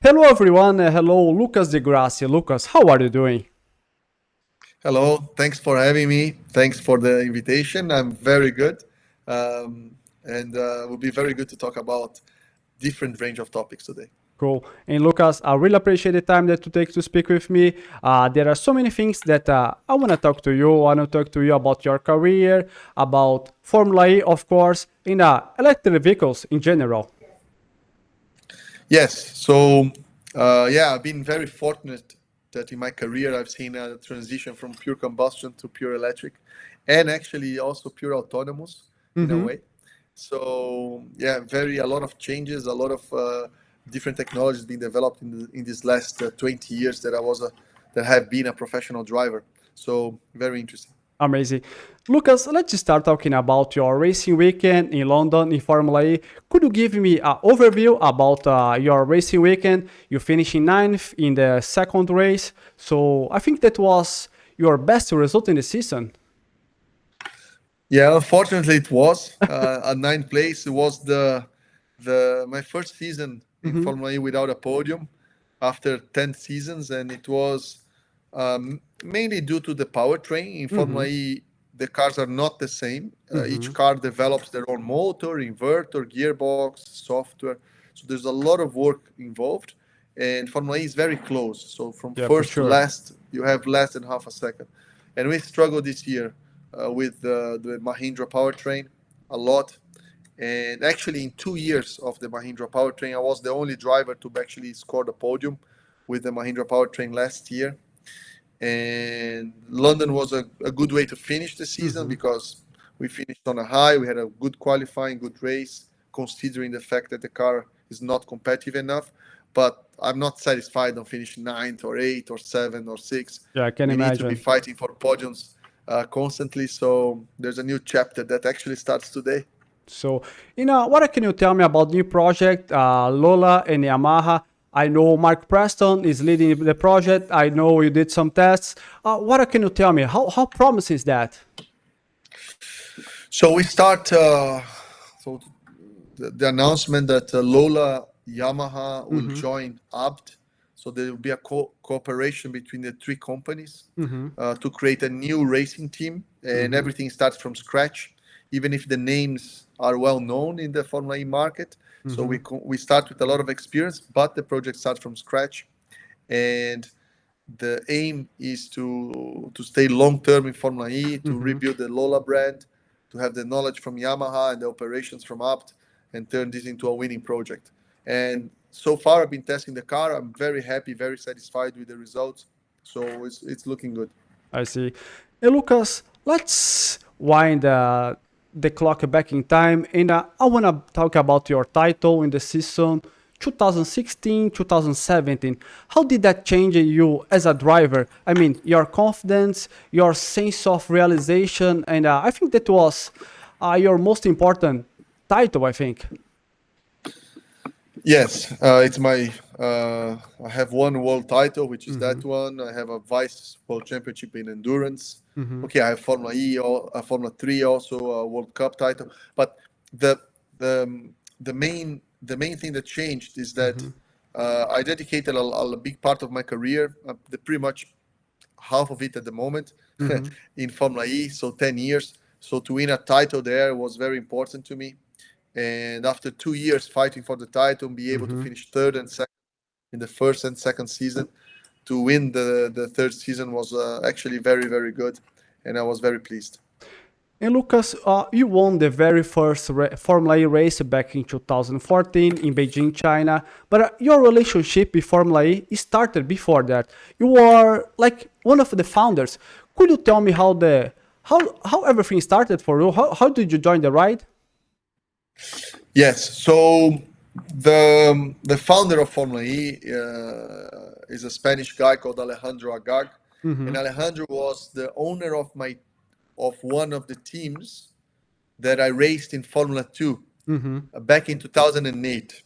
Hello everyone, hello Lucas de Grassi. Lucas, how are you doing? Hello, thanks for having me. Thanks for the invitation. I'm very good. And it will be very good to talk about different range of topics today. Cool. And Lucas, I really appreciate the time that you take to speak with me. There are so many things that I want to talk to you. I want to talk to you about your career, about Formula E, of course, and electric vehicles in general. Yes, so I've been very fortunate that in my career I've seen a transition from pure combustion to pure electric, and actually also pure autonomous in a Mm-hmm. way. So yeah, very a lot of changes, a lot of different technologies being developed in these last 20 years that have been a professional driver. So very interesting. Amazing. Lucas, let's start talking about your racing weekend in London in Formula E. Could you give me an overview about your racing weekend? You finished in ninth in the second race, so I think that was your best result in the season. Yeah, unfortunately, it was a ninth place. It was the my first season in Hmm. Formula E without a podium after 10 seasons, and it was mainly due to the powertrain. In Formula Hmm. E, the cars are not the same. Each Hmm. car develops their own motor, inverter, gearbox, software. So there's a lot of work involved, and Formula E is very close. So from Yeah, for first to sure. last, you have less than half a second, and we struggled this year with the Mahindra powertrain a lot. And actually, in 2 years of the Mahindra powertrain, I was the only driver to actually score the podium with the Mahindra powertrain last year. And London was a good way to finish the season Hmm. because we finished on a high. We had a good qualifying, good race, considering the fact that the car is not competitive enough. But I'm not satisfied on finishing ninth or eighth or seventh or sixth. Yeah, I can We need to be imagine. fighting for podiums constantly. So there's a new chapter that actually starts today. So, what can you tell me about new project, Lola and Yamaha? I know Mark Preston is leading the project. I know you did some tests. What can you tell me? How promising is that? So we start. So the announcement that Lola Yamaha will Mm-hmm. join ABT. So there will be a cooperation between the three companies Mm-hmm. to create a new racing team, and Mm-hmm. everything starts from scratch, even if the names are well known in the Formula E market. So Mm-hmm. we start with a lot of experience, but the project starts from scratch, and the aim is to stay long term in Formula E, to Mm-hmm. rebuild the Lola brand, to have the knowledge from Yamaha and the operations from ABT, and turn this into a winning project. And so far, I've been testing the car. I'm very happy, very satisfied with the results. So it's looking good. I see. Hey, Lucas, let's wind the clock back in time. And I want to talk about your title in the season 2016, 2017. How did that change you as a driver? I mean, your confidence, your sense of realization. And I think that was your most important title, I think. Yes, it's my. I have one world title, which is Mm-hmm. that one. I have a vice world championship in endurance. Mm-hmm. Okay, I have Formula E, Formula Three, also a World Cup title. But the the main thing that changed is that Mm-hmm. I dedicated a big part of my career, the pretty much half of it at the moment, Mm-hmm. in Formula E. So 10 years. So to win a title there was very important to me. And after 2 years fighting for the title, be able to Mm-hmm. finish third and second in the first and second season, to win the third season was actually very, very good. And I was very pleased. And Lucas, you won the very first Formula E race back in 2014 in Beijing, China. But your relationship with Formula E started before that. You were like one of the founders. Could you tell me how everything started for you? How did you join the ride? Yes. So the founder of Formula E is a Spanish guy called Alejandro Agag, Mm-hmm. and Alejandro was the owner of one of the teams that I raced in Formula Two Mm-hmm. back in 2008,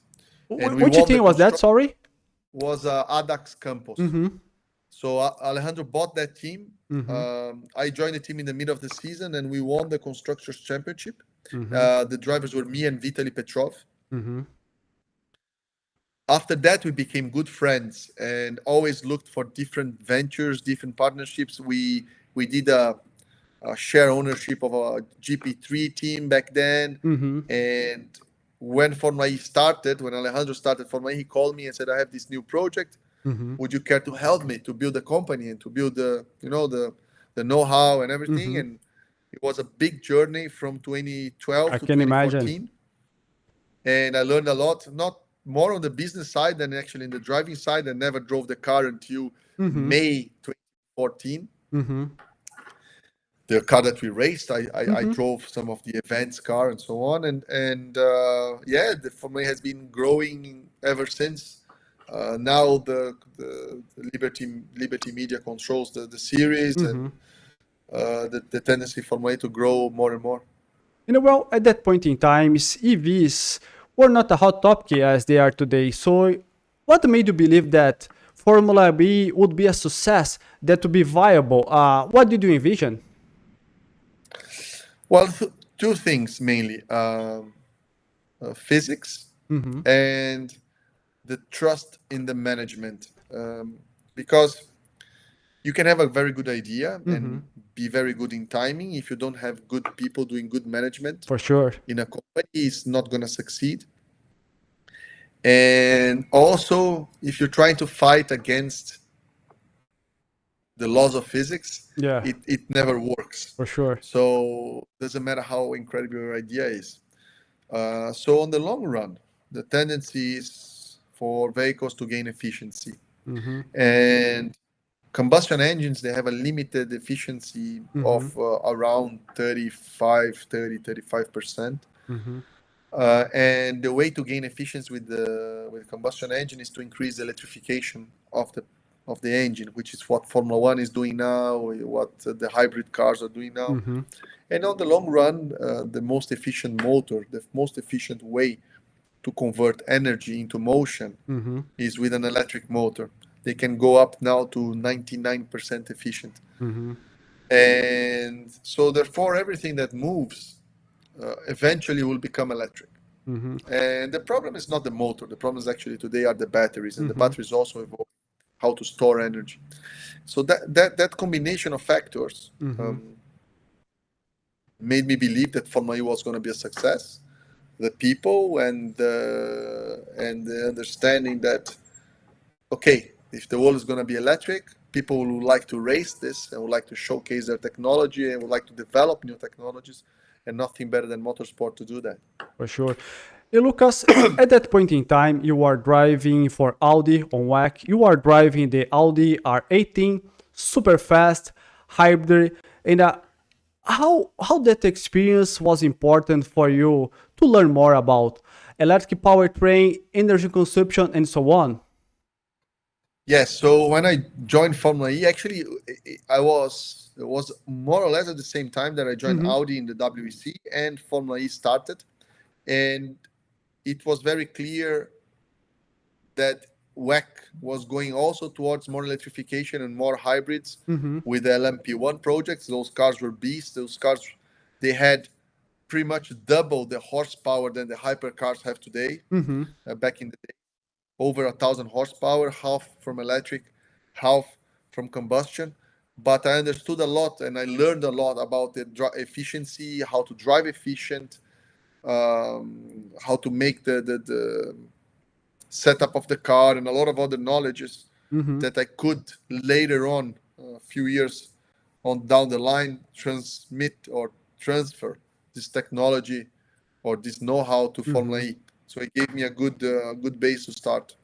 and we Which won the team was that? construct Sorry. was Adax Campos. Mm-hmm. So Alejandro bought that team. Mm-hmm. I joined the team in the middle of the season, and we won the constructors championship. Mm-hmm. The drivers were me and Vitaly Petrov. Mm-hmm. After that, we became good friends and always looked for different ventures, different partnerships. We did a share ownership of a GP3 team back then. Mm-hmm. And when Formula E started, when Alejandro started Formula E, he called me and said, "I have this new project. Mm-hmm. Would you care to help me to build the company and to build the know-how and everything?" Mm-hmm. And it was a big journey from 2012 I to can imagine. 2014. And I learned a lot, not more on the business side than actually in the driving side. I never drove the car until Mm-hmm. May 2014. Mm-hmm. The car that we raced, I Mm-hmm. drove some of the events car and so on. And the Formula E has been growing ever since. Now the Liberty Media controls the series, Mm-hmm. and the tendency for Formula E to grow more and more. Well, at that point in time, EVs were not a hot topic as they are today. So, what made you believe that Formula B would be a success, that would be viable? What did you envision? Well, two things mainly: physics Mm-hmm. and the trust in the management. Because you can have a very good idea Mm-hmm. and be very good in timing. If you don't have good people doing good management For sure. in a company, it's not going to succeed. And also, if you're trying to fight against the laws of physics, Yeah, it never works. for sure. So doesn't matter how incredible your idea is. So on the long run, the tendency is for vehicles to gain efficiency. Mm-hmm. And combustion engines, they have a limited efficiency Mm-hmm. of around 35%. Mm-hmm. And the way to gain efficiency with combustion engine is to increase the electrification of the engine, which is what Formula One is doing now, what the hybrid cars are doing now. Mm-hmm. And on the long run, the most efficient motor, the most efficient way to convert energy into motion Mm-hmm. is with an electric motor. They can go up now to 99% efficient. Mm-hmm. And so, therefore, everything that moves eventually will become electric. Mm-hmm. And the problem is not the motor. The problem is actually today are the batteries, and the Mm-hmm. batteries also evolve how to store energy. So that combination of factors Mm-hmm. made me believe that Formula E was going to be a success. The people and the understanding that, okay, if the world is going to be electric, people would like to race this and would like to showcase their technology and would like to develop new technologies, and nothing better than motorsport to do that. For sure. Hey, Lucas, at that point in time, you are driving for Audi on WEC. You are driving the Audi R18, super fast, hybrid. And how that experience was important for you to learn more about electric powertrain, energy consumption, and so on? Yes, so when I joined Formula E, actually, it was more or less at the same time that I joined Mm-hmm. Audi in the WEC and Formula E started, and it was very clear that WEC was going also towards more electrification and more hybrids Mm-hmm. with the LMP1 projects. Those cars were beasts. Those cars, they had pretty much double the horsepower than the hypercars have today. Mm-hmm. Back in the day, over 1,000 horsepower, half from electric, half from combustion. But I understood a lot and I learned a lot about the efficiency, how to drive efficient, how to make the setup of the car, and a lot of other knowledges Mm-hmm. that I could later on, a few years on down the line, transmit or transfer this technology or this know-how to Formula Mm-hmm. E. So it gave me a good base to start.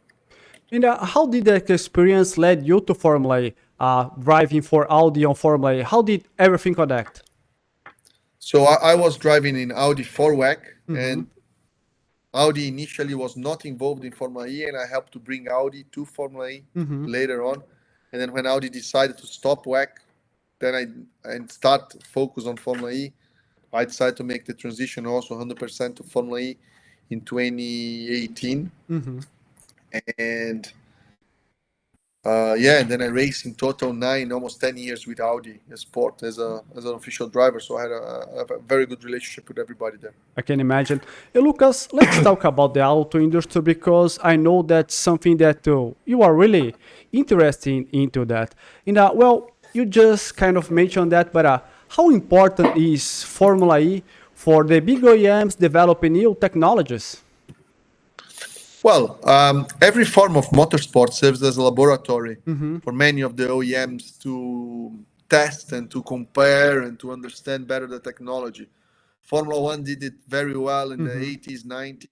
And how did that experience led you to Formula E? Driving for Audi on Formula E. How did everything connect? So I was driving in Audi 4WAC, Mm-hmm. and Audi initially was not involved in Formula E, and I helped to bring Audi to Formula E Mm-hmm. later on. And then when Audi decided to stop WAC, then I and start focus on Formula E, I decided to make the transition also 100% to Formula E in 2018. Mm-hmm. And Yeah, and then I raced in total 9, almost 10 years with Audi Sport as an official driver. So I had a very good relationship with everybody there. I can imagine. Hey, Lucas, let's talk about the auto industry because I know that's something that you are really interested into that. And well, you just kind of mentioned that, but how important is Formula E for the big OEMs developing new technologies? Well, every form of motorsport serves as a laboratory Mm-hmm. for many of the OEMs to test and to compare and to understand better the technology. Formula One did it very well in the Mm-hmm. 80s, 90s.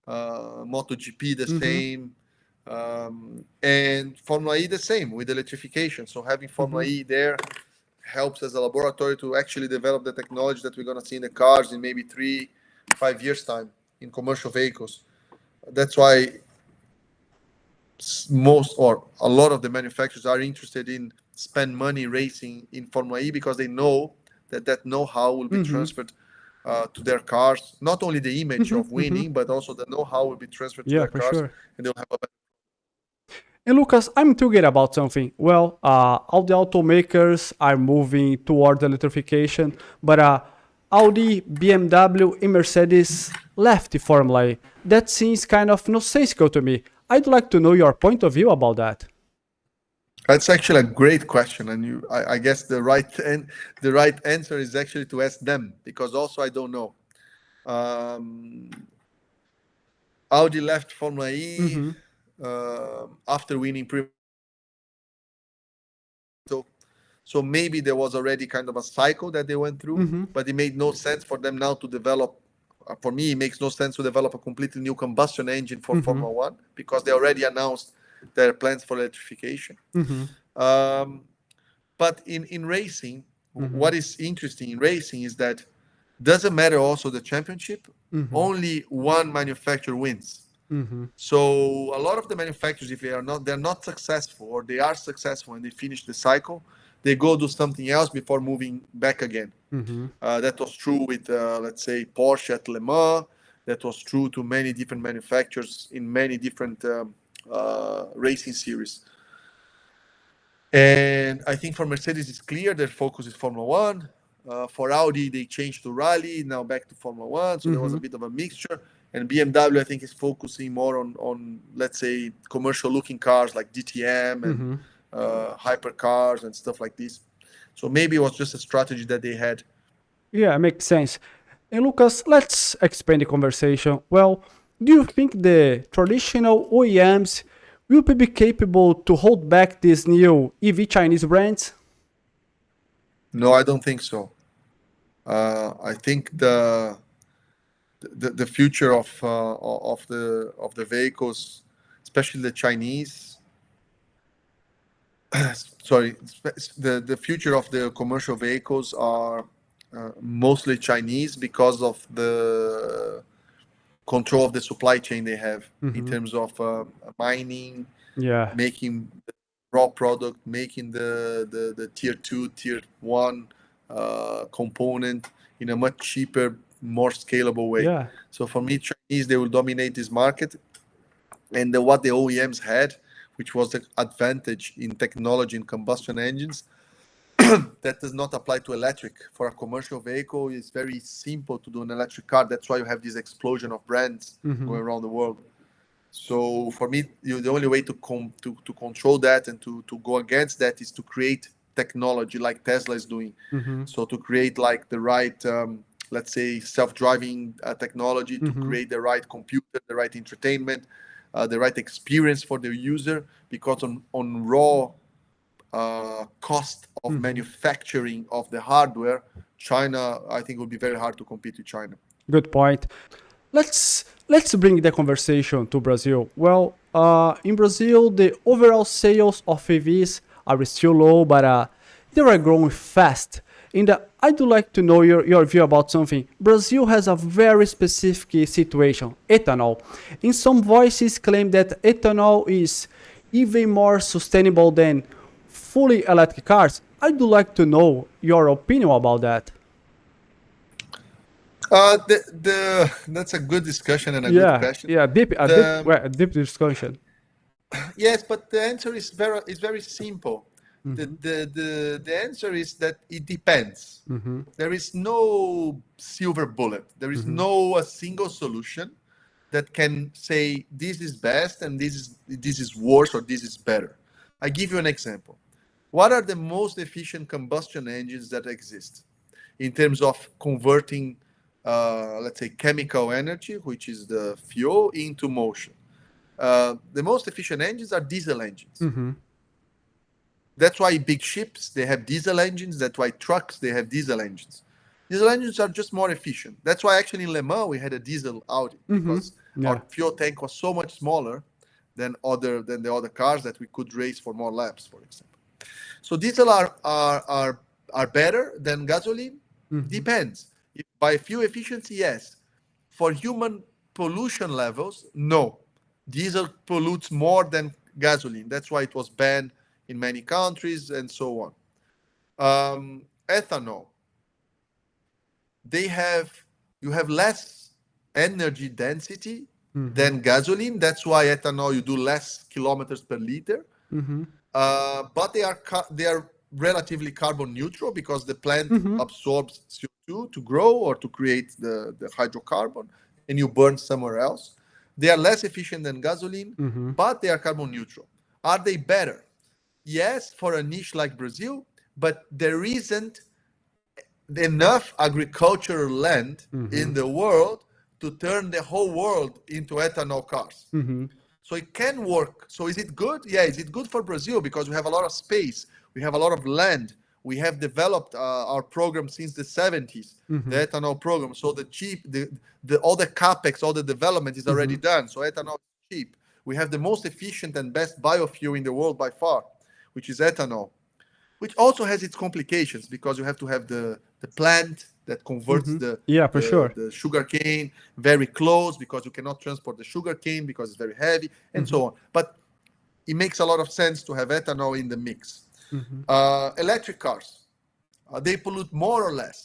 MotoGP the Mm-hmm. same, and Formula E the same with electrification. So having Formula Mm-hmm. E there helps as a laboratory to actually develop the technology that we're going to see in the cars in maybe 3, 5 years time in commercial vehicles. That's why most or a lot of the manufacturers are interested in spend money racing in Formula E because they know that that know-how will be Mm-hmm. transferred to their cars. Not only the image Mm-hmm. of Mm-hmm. winning, but also the know-how will be transferred to Yeah, their for cars, sure. and they'll have a better. And Lucas, I'm thinking about something. Well, all the automakers are moving toward electrification, but Audi, BMW, and Mercedes left the Formula E. That seems kind of nonsensical to me. I'd like to know your point of view about that. That's actually a great question, and I guess the right answer is actually to ask them because also I don't know. Um, Audi left Formula E Mm-hmm. after winning so maybe there was already kind of a cycle that they went through, Mm-hmm. but it made no sense for them now to develop. For me, it makes no sense to develop a completely new combustion engine for Mm-hmm. Formula One because they already announced their plans for electrification. Mm-hmm. Um, but in racing, Mm-hmm. what is interesting in racing is that doesn't matter also the championship, Mm-hmm. only one manufacturer wins. Mm-hmm. So a lot of the manufacturers, if they're not successful, or they are successful and they finish the cycle, they go do something else before moving back again. Mm-hmm. That was true with, let's say, Porsche at Le Mans. That was true to many different manufacturers in many different racing series. And I think for Mercedes, it's clear their focus is Formula One. For Audi, they changed to rally, now back to Formula One. So there was Mm-hmm. a bit of a mixture. And BMW, I think, is focusing more on let's say, commercial looking cars like DTM and Mm-hmm. hypercars and stuff like this. So maybe it was just a strategy that they had. Yeah, makes sense. And Lucas, let's expand the conversation. Well, do you think the traditional OEMs will be capable to hold back these new EV Chinese brands? No, I don't think so. I think the future of the vehicles, especially the Chinese, sorry, the future of the commercial vehicles are mostly Chinese because of the control of the supply chain they have in Mm-hmm. terms of mining, Yeah. making the raw product, making the tier two, tier one component in a much cheaper, more scalable way. Yeah. So for me, Chinese, they will dominate this market, and what the OEMs had, which was the advantage in technology in combustion engines, that does not apply to electric. For a commercial vehicle, it's very simple to do an electric car. That's why you have this explosion of brands Mm-hmm. going around the world. So for me, the only way to control that and to go against that is to create technology like Tesla is doing. Mm-hmm. So to create like the right, let's say, self-driving technology, to Mm-hmm. create the right computer, the right entertainment, the right experience for the user. Because on raw cost of Mm-hmm. manufacturing of the hardware, China, I think, would be very hard to compete with China. Good point. Let's bring the conversation to Brazil. Well, in Brazil, the overall sales of EVs are still low, but they are growing fast. And I'd like to know your view about something. Brazil has a very specific situation, ethanol. In some voices claim that ethanol is even more sustainable than fully electric cars. I'd like to know your opinion about that. The That's a good discussion and a good Yeah, question. yeah, deep, The deep discussion. Yes, but the answer is very simple. The, Mm-hmm. the the the answer is that it depends. Mm-hmm. There is no silver bullet. There is Mm-hmm. no a single solution that can say this is best and this is worse or this is better. I give you an example. What are the most efficient combustion engines that exist in terms of converting, let's say, chemical energy, which is the fuel, into motion? The most efficient engines are diesel engines. Mm-hmm. That's why big ships they have diesel engines. That's why trucks they have diesel engines. Diesel engines are just more efficient. That's why actually in Le Mans we had a diesel Audi Mm-hmm. because our Yeah. fuel tank was so much smaller than the other cars that we could race for more laps, for example. So diesel are better than gasoline. Mm-hmm. Depends. By fuel efficiency, yes. For human pollution levels, no. Diesel pollutes more than gasoline. That's why it was banned in many countries and so on. Ethanol, they have you have less energy density Mm-hmm. than gasoline. That's why ethanol you do less kilometers per liter. Mm-hmm. But they are relatively carbon neutral because the plant Mm-hmm. absorbs CO2 to grow or to create the hydrocarbon, and you burn somewhere else. They are less efficient than gasoline, Mm-hmm. but they are carbon neutral. Are they better? Yes, for a niche like Brazil, but there isn't enough agricultural land Mm-hmm. in the world to turn the whole world into ethanol cars. Mm-hmm. So it can work. So is it good? Yeah. Is it good for Brazil because we have a lot of space, we have a lot of land, we have developed our program since the 70s, the Mm-hmm. ethanol program. So the all the capex, all the development is Mm-hmm. already done. So ethanol is cheap. We have the most efficient and best biofuel in the world by far, which is ethanol, which also has its complications because you have to have the plant that converts Mm-hmm. the Yeah, for the, sure. the sugar cane very close because you cannot transport the sugar cane because it's very heavy and Mm-hmm. so on. But it makes a lot of sense to have ethanol in the mix. Mm-hmm. Electric cars, they pollute more or less.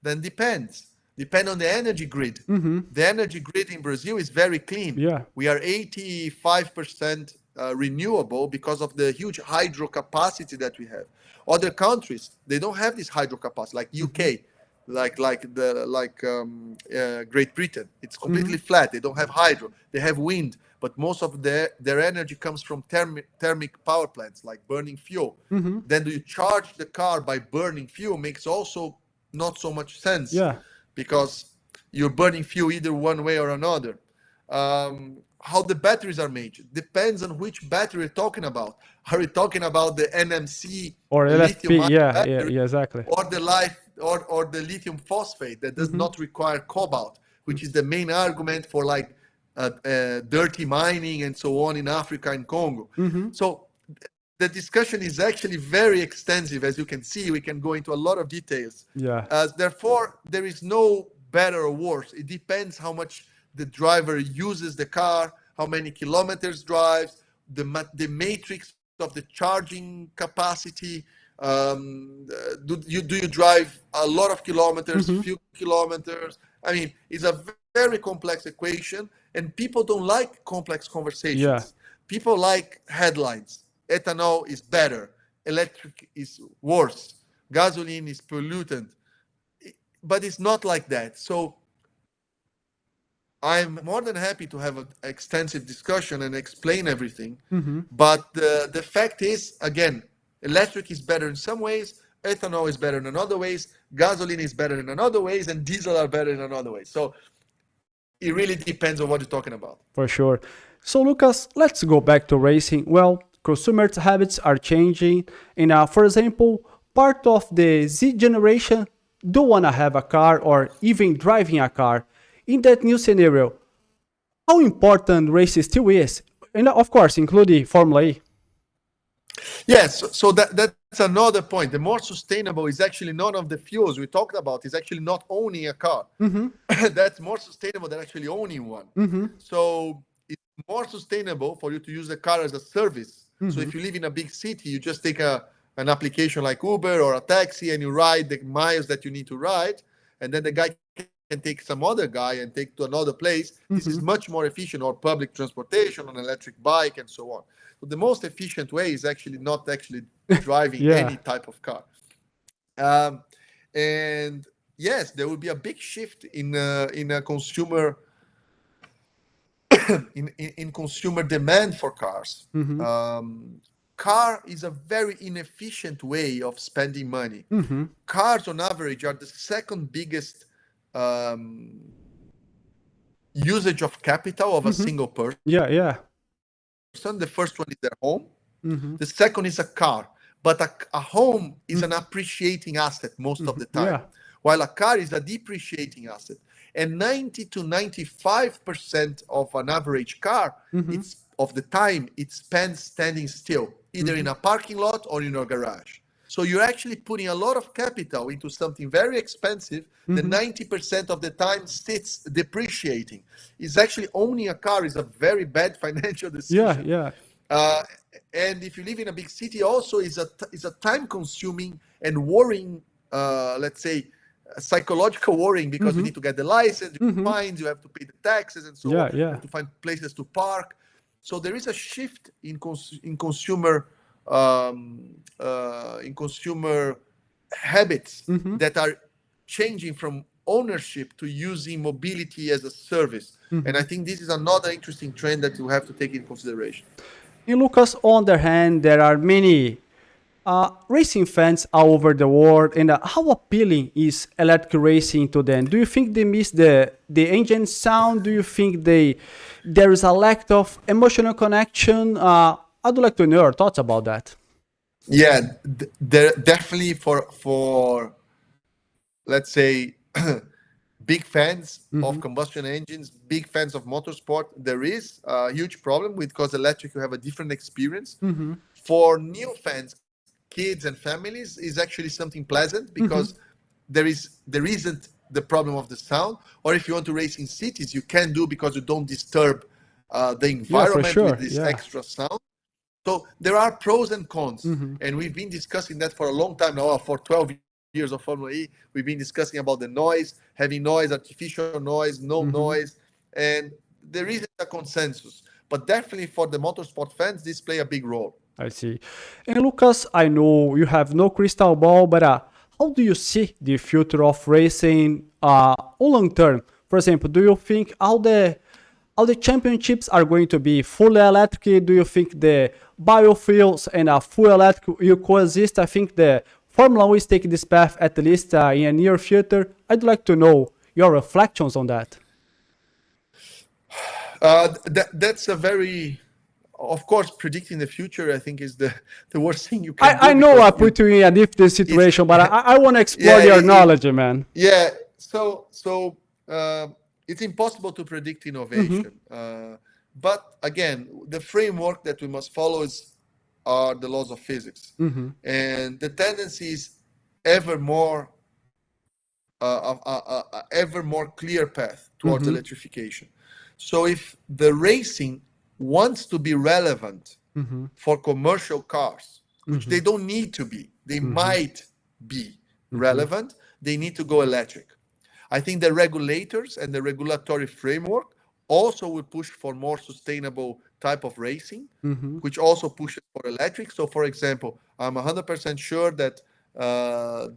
Then depend on the energy grid. Mm-hmm. The energy grid in Brazil is very clean. Yeah. We are 85% renewable because of the huge hydro capacity that we have. Other countries they don't have this hydro capacity, like Mm-hmm. UK, Great Britain. It's Mm-hmm. completely flat. They don't have hydro. They have wind, but most of their energy comes from thermic power plants, like burning fuel. Mm-hmm. Then do you charge the car by burning fuel? Makes also not so much sense Yeah. because you're burning fuel either one way or another. How the batteries are made depends on which battery you're talking about. Are we talking about the NMC Or lithium LFP. ion Yeah. Yeah. battery, Yeah. Exactly. or the lithium phosphate that does Mm-hmm. not require cobalt, which is the main argument for like dirty mining and so on in Africa and Congo. Mm-hmm. So the discussion is actually very extensive. As you can see, we can go into a lot of details. Yeah. Therefore, there is no better or worse. It depends how much the driver uses the car, how many kilometers drives, the matrix of the charging capacity. Do you drive a lot of kilometers, Mm-hmm. few kilometers? I mean, it's a very complex equation, and people don't like complex Yeah. conversations. People like headlines. Ethanol is better. Electric is worse. Gasoline is pollutant. But it's not like that. So I'm more than happy to have an extensive discussion and explain everything. Mm-hmm. But the fact is, again, electric is better in some ways, ethanol is better in other ways, gasoline is better in another ways, and diesel are better in another way. So it really depends on what you're talking about. For sure. So, Lucas, let's go back to racing. Well, consumers' habits are changing. And for example, part of the Z generation do want to have a car or even driving a car. In that new scenario, how important racing still is? And of course, including Formula E. Yes, so that's another point. The more sustainable is actually none of the fuels we talked about. Is actually not owning a car. Mm-hmm. That's more sustainable than actually owning one. Mm-hmm. So it's more sustainable for you to use the car as a service. So Mm-hmm. if you live in a big city, you just take an application like Uber or a taxi and you ride the miles that you need to ride, and then the guy can take you can take some other guy and take to another place. This is much more efficient, or public transportation, on an electric bike, and so on. So the most efficient way is actually not actually driving Yeah. any type of car. Um, and yes, there will be a big shift in a consumer in consumer demand for cars. Mm-hmm. Car is a very inefficient way of spending money. Mm-hmm. Cars, on average, are the second biggest um, usage of capital of a Mm-hmm. single person. Yeah, yeah. The first one is their home. Mm-hmm. The second is a car. But a home is an Mm-hmm. appreciating asset most of Mm-hmm. the time, Yeah. while a car is a depreciating asset. And 90 to 95% of an average car, Mm-hmm. it's of the time it spends standing still, either Mm-hmm. in a parking lot or in a garage. So you're actually putting a lot of capital into something very expensive that Mm-hmm. 90% of the time sits depreciating. Is actually owning a car is a very bad financial Yeah, decision. yeah. Uh, and if you live in a big city, also is a time-consuming and worrying, let's say, psychological worrying, because you Mm-hmm. need to get the license, you Mm-hmm. fines, you have to pay the taxes, and so on. Yeah, You yeah. have to find places to park. So there is a shift in consumer in consumer habits Mm-hmm. that are changing from ownership to using mobility as a service. And Mm-hmm. I think this is another interesting trend that you have to take in consideration. In Lucas, on the other hand, there are many racing fans all over the world, and how appealing is electric racing to them? Do you think they miss the engine sound? Do you think there is a lack of emotional connection? I'd like to know your thoughts about that. Yeah, there definitely for let's say big fans of Mm-hmm. combustion engines, big fans of motorsport, there is a huge problem with, because electric, you have a different experience. Mm-hmm. For new fans, kids and families, is actually something pleasant, because Mm-hmm. there isn't the problem of the sound. Or if you want to race in cities, you can do, because you don't disturb the Yeah, for environment with sure. this Yeah. extra sound. So there are pros and cons, Mm-hmm. and we've been discussing that for a long time now. For 12 years of Formula E, we've been discussing about the noise, having noise, artificial noise, no Mm-hmm. noise, and there isn't a consensus. But definitely for the motorsport fans, this play a big role. I see. And Lucas, I know you have no crystal ball, but how do you see the future of racing on long term? For example, do you think all the championships are going to be fully electric? Do you think the biofuels and full electric will coexist? I think the Formula One is taking this path, at least in a near future. I'd like to know your reflections on that. That's a very, of course, predicting the future, I think, is the worst thing you can I do, know I because put you in a difficult it's situation, but I want to explore yeah your knowledge, man. yeah. So it's impossible to predict Mm-hmm. innovation. But again, the framework that we must follow are the laws of physics, Mm-hmm. and the tendency is ever more ever more clear path towards Mm-hmm. electrification. So if the racing wants to be relevant Mm-hmm. for commercial cars, which Mm-hmm. they don't need to be, they Mm-hmm. might be Mm-hmm. relevant, they need to go electric. I think the regulators and the regulatory framework also will push for more sustainable type of racing, Mm-hmm. which also pushes for electric. So, for example, I'm 100% sure that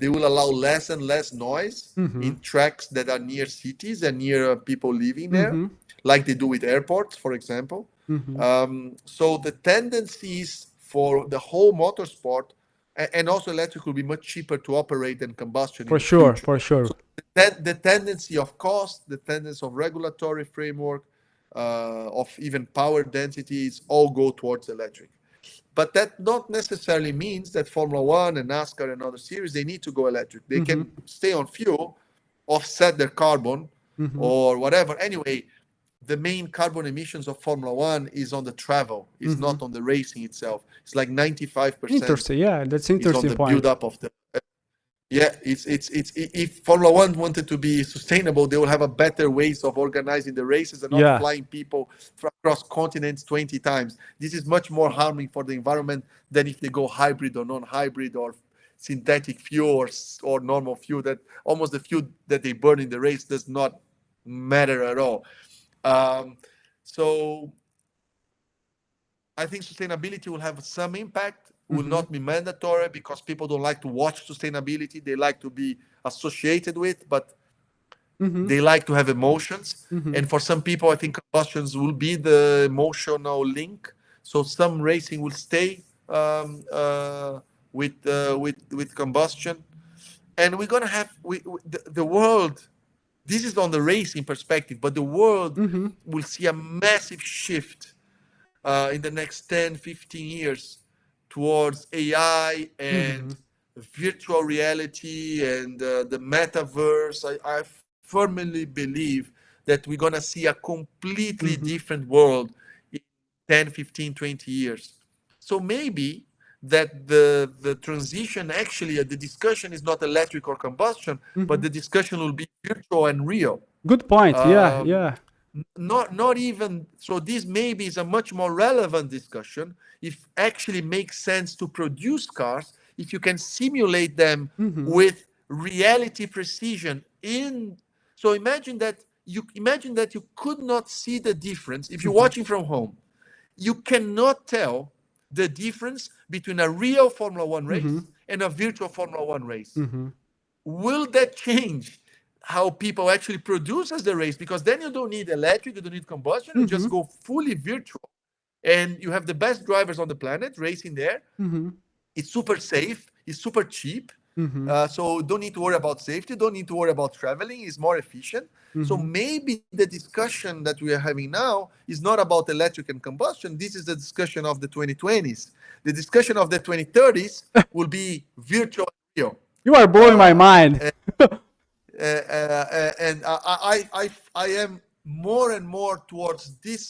they will allow less and less noise Mm-hmm. in tracks that are near cities and near people living there, Mm-hmm. like they do with airports, for example. Mm-hmm. So the tendencies for the whole motorsport, and also electric, will be much cheaper to operate than combustion For in the sure, future. for sure. So the tendency of cost, the tendency of regulatory framework, of even power densities, all go towards electric. But that not necessarily means that Formula One and NASCAR and other series, they need to go electric. They Mm-hmm. can stay on fuel, offset their carbon, Mm-hmm. or whatever. Anyway, the main carbon emissions of Formula One is on the travel, is Mm-hmm. not on the racing itself. It's like 95% Interesting. Yeah, that's is on interesting the point. build-up of the. Yeah, it's if Formula One wanted to be sustainable, they will have a better ways of organizing the races and not Yeah. flying people across continents 20 times. This is much more harming for the environment than if they go hybrid or non-hybrid or synthetic fuel or normal fuel, that almost the fuel that they burn in the race does not matter at all. Um, so I think sustainability will have some impact, will Mm-hmm. not be mandatory because people don't like to watch sustainability. They like to be associated with, but Mm-hmm. they like to have emotions. Mm-hmm. And for some people, I think combustions will be the emotional link. So some racing will stay with combustion, and we're gonna have the world. This is on the racing perspective, but the world Mm-hmm. will see a massive shift in the next 10, 15 years towards AI Mm-hmm. and virtual reality and the metaverse. I firmly believe that we're going to see a completely Mm-hmm. different world in 10, 15, 20 years. So maybe that the transition, actually, the discussion is not electric or combustion, Mm-hmm. but the discussion will be virtual and real. Good point. Yeah, Um, yeah. not even so. This maybe is a much more relevant discussion if actually makes sense to produce cars if you can simulate them Mm-hmm. with reality precision in. So imagine that you could not see the difference if you're Mm-hmm. watching from home. You cannot tell the difference between a real Formula One Mm-hmm. race and a virtual Formula One race. Mm-hmm. Will that change how people actually produce as the race? Because then you don't need electric, you don't need combustion, you Mm-hmm. just go fully virtual, and you have the best drivers on the planet racing there. Mm-hmm. It's super safe, it's super cheap. Mm-hmm. So don't need to worry about safety, don't need to worry about traveling, it's more efficient. So Mm-hmm. maybe the discussion that we are having now is not about electric and combustion. This is the discussion of the 2020s. The discussion of the 2030s will be virtual and real. You are blowing my Uh, mind. and I am more and more towards this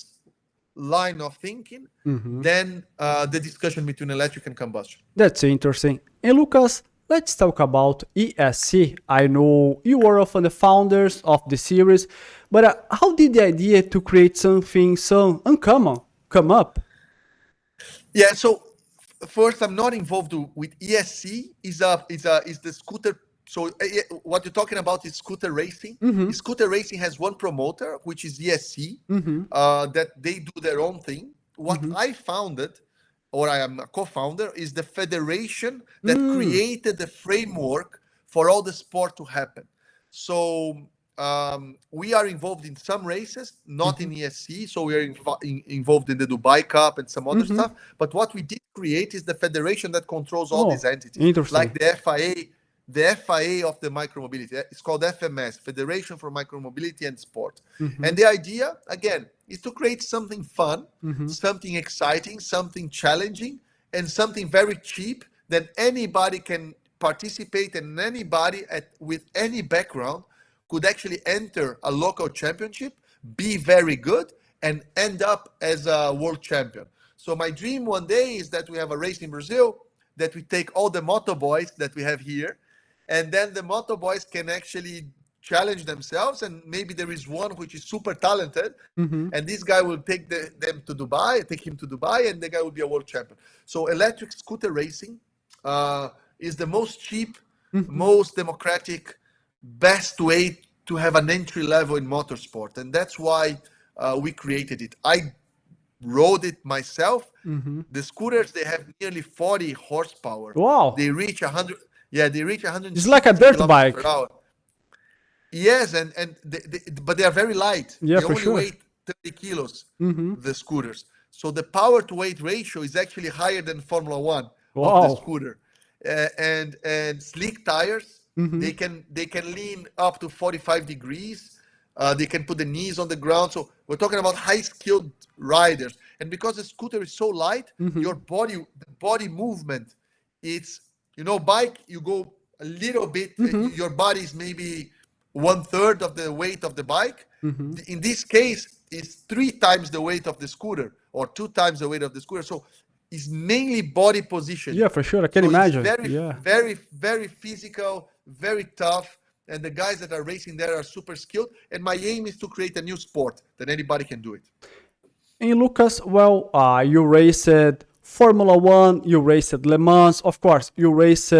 line of thinking Mm-hmm. than the discussion between electric and combustion. That's interesting. And Lucas, let's talk about ESC. I know you were one of the founders of the series, but how did the idea to create something so uncommon come up? Yeah. So first, I'm not involved with ESC. Is the scooter. So what you're talking about is scooter racing. Mm-hmm. Scooter racing has one promoter, which is ESC, Mm-hmm. that they do their own thing. What Mm-hmm. I founded, or I am a co-founder, is the federation that Mm. created the framework for all the sport to happen. So we are involved in some races, not Mm-hmm. in ESC. So we are involved in the Dubai Cup and some other Mm-hmm. stuff. But what we did create is the federation that controls all these Oh, entities, like interesting. the FIA of the micromobility. It's called FMS, Federation for Micromobility and Sport. Mm-hmm. And the idea, again, is to create something fun, Mm-hmm. something exciting, something challenging, and something very cheap that anybody can participate, and anybody with any background could actually enter a local championship, be very good, and end up as a world champion. So my dream one day is that we have a race in Brazil, that we take all the moto boys that we have here, and then the moto boys can actually challenge themselves, and maybe there is one which is super talented, Mm-hmm. and this guy will take him to Dubai, and the guy will be a world champion. So electric scooter racing is the most cheap, Mm-hmm. most democratic, best way to have an entry level in motorsport, and that's why we created it. I rode it myself. Mm-hmm. The scooters, they have nearly 40 horsepower. They Wow. reach 100. Yeah, they reach It's like a 160 dirt kilometers per bike. hour. Yes, and but they are very light. Yeah, They for only sure. weigh 30 kilos, Mm-hmm. the scooters. So the power to weight ratio is actually higher than Formula One of the Wow. scooter. And slick tires, Mm-hmm. they can lean up to 45 degrees. They can put the knees on the ground. So we're talking about high skilled riders. And because the scooter is so light, Mm-hmm. the body movement, it's, bike, you go a little bit, Mm-hmm. your body is maybe one third of the weight of the bike. Mm-hmm. In this case, it's three times the weight of the scooter, or two times the weight of the scooter. So it's mainly body Yeah, positioning. for sure. I can So it's imagine. very, Yeah. very, very physical, very tough. And the guys that are racing there are super skilled. And my aim is to create a new sport that anybody can do it. And Lucas, well, you raced Formula One, you raced Le Mans, of course, you raced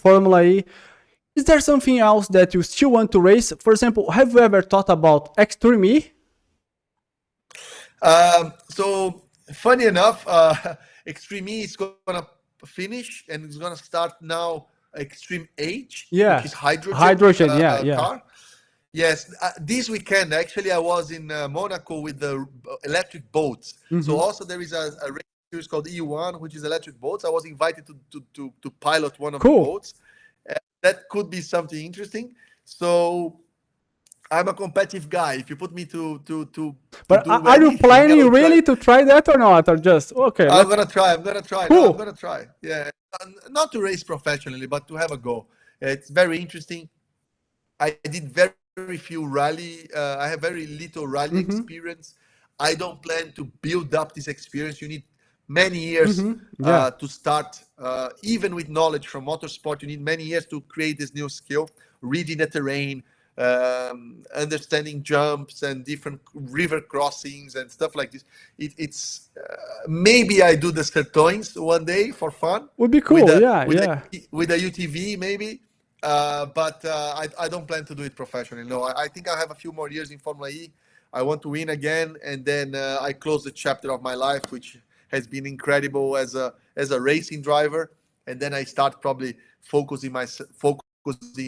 Formula E. Is there something else that you still want to race? For example, have you ever thought about Extreme E? So funny enough, Extreme E is gonna finish and it's gonna start now Extreme H, which Yeah, is hydrogen hydrogen. Yeah, yeah. car. Yes, this weekend actually I was in Monaco with the electric boats. So Mm-hmm. also there is a race series called E1, which is electric boats. I was invited to pilot one of the Cool. boats. That could be something interesting. So I'm a competitive guy. If you put me to But do are you anything, I planning will try. really to try that or not? Or just okay? I'm Let's gonna try. I'm gonna try. No, I'm cool. gonna try. Yeah, not to race professionally, but to have a go. It's very interesting. I did very few rally. I have very little rally Mm-hmm. experience. I don't plan to build up this experience. You need many years Mm-hmm. Yeah. to start. Even with knowledge from motorsport, you need many years to create this new skill, reading the terrain, understanding jumps and different river crossings and stuff like this. It's maybe I do the Sertões one day for fun Would be with cool. a Yeah, with yeah. a with a UTV maybe. But I don't plan to do it professionally. No, I think I have a few more years in Formula E. I want to win again, and then I close the chapter of my life, which has been incredible as a racing driver. And then I start probably focusing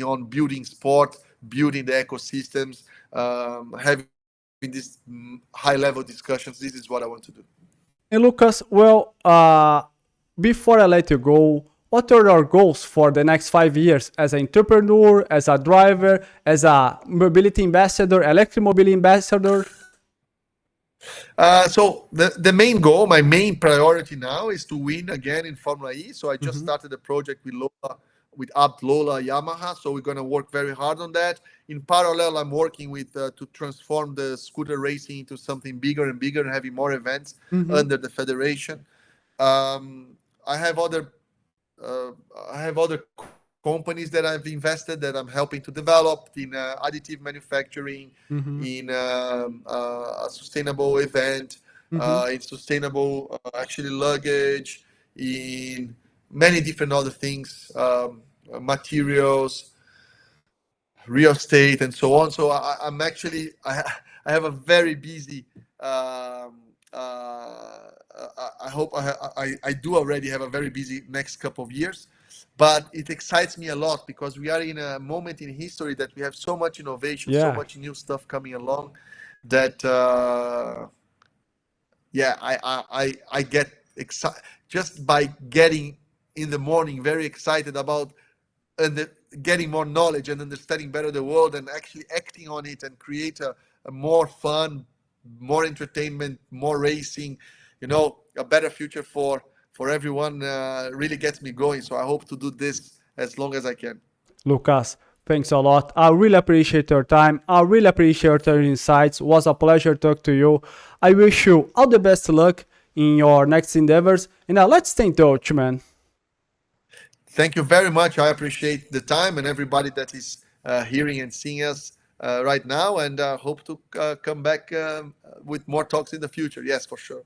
on building sport, building the ecosystems, having these high level discussions. This is what I want to do. And Lucas, well, before I let you go, what are your goals for the next 5 years as an entrepreneur, as a driver, as a mobility ambassador, electric mobility ambassador? So the main goal, my main priority now is to win again in Formula E. So I just Mm-hmm. started a project with ABT Lola Yamaha. So we're gonna work very hard on that. In parallel, I'm working with to transform the scooter racing into something bigger and bigger and having more events Mm-hmm. under the federation. Um, I have other uh, I have other companies that I've invested that I'm helping to develop in additive manufacturing, Mm-hmm. in a sustainable event, Mm-hmm. in sustainable actually luggage, in many different other things, materials, real estate, and so on. So I'm actually I have a very busy. I hope I do already have a very busy next couple of years, but it excites me a lot because we are in a moment in history that we have so much innovation, so Yeah. much new stuff coming along that yeah, I get excited just by getting in the morning very excited about and getting more knowledge and understanding better the world and actually acting on it and create a more fun, more entertainment, more racing, a better future for everyone really gets me going. So I hope to do this as long as I can. Lucas, thanks a lot. I really appreciate your time. I really appreciate your insights. It was a pleasure to talk to you. I wish you all the best luck in your next endeavors. And let's stay in touch, man. Thank you very much. I appreciate the time and everybody that is hearing and seeing us right now, and hope to come back with more talks in the future. Yes, for sure.